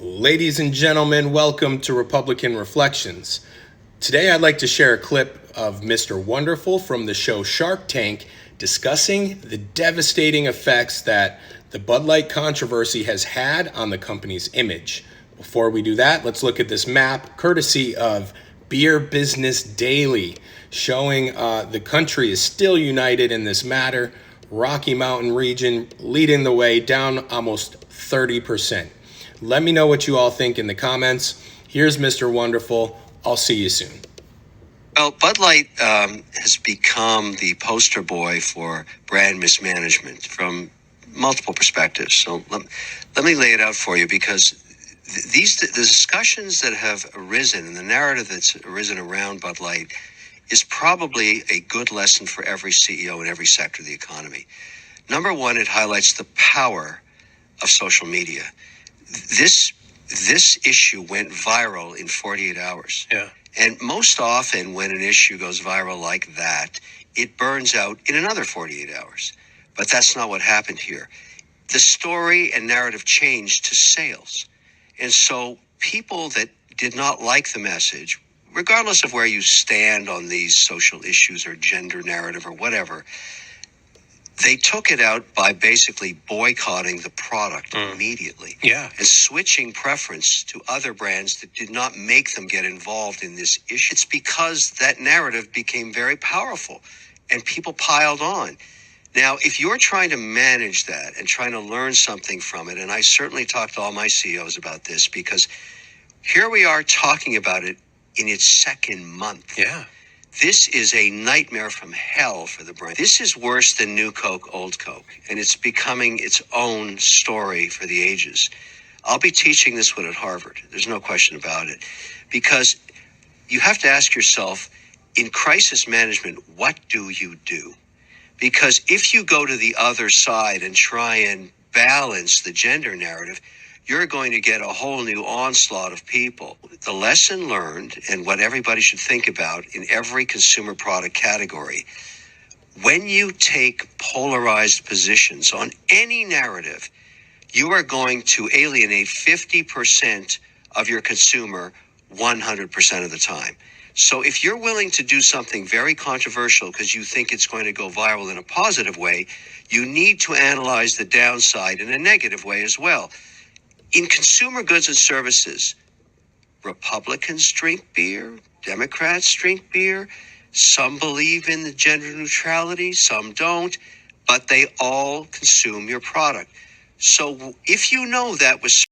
Ladies and gentlemen, welcome to Republican Reflections. Today I'd like to share a clip of Mr. Wonderful from the show Shark Tank discussing the devastating effects that the Bud Light controversy has had on the company's image. Before we do that, let's look at this map courtesy of Beer Business Daily, showing the country is still united in this matter. Rocky Mountain region leading the way, down almost 30%. Let me know what you all think in the comments. Here's Mr. Wonderful. I'll see you soon. Well, Bud Light has become the poster boy for brand mismanagement from multiple perspectives. So let me lay it out for you, because the discussions that have arisen and the narrative that's arisen around Bud Light is probably a good lesson for every CEO in every sector of the economy. Number one, it highlights the power of social media. This issue went viral in 48 hours. Yeah. And most often when an issue goes viral like that, it burns out in another 48 hours. But that's not what happened here. The story and narrative changed to sales. And so people that did not like the message, regardless of where you stand on these social issues or gender narrative or whatever, they took it out by basically boycotting the product immediately. Yeah. And switching preference to other brands that did not make them get involved in this issue. It's because that narrative became very powerful and people piled on. Now, if you're trying to manage that and trying to learn something from it, and I certainly talk to all my CEOs about this, because here we are talking about it in its second month. Yeah. This is a nightmare from hell for the brand. This is worse than New Coke, Old Coke, and it's becoming its own story for the ages. I'll be teaching this one at Harvard. There's no question about it. Because you have to ask yourself, in crisis management, what do you do? Because if you go to the other side and try and balance the gender narrative, you're going to get a whole new onslaught of people. The lesson learned, and what everybody should think about in every consumer product category, when you take polarized positions on any narrative, you are going to alienate 50% of your consumer 100% of the time. So if you're willing to do something very controversial because you think it's going to go viral in a positive way, you need to analyze the downside in a negative way as well. In consumer goods and services, Republicans drink beer, Democrats drink beer. Some believe in the gender neutrality, some don't, but they all consume your product. So if you know that was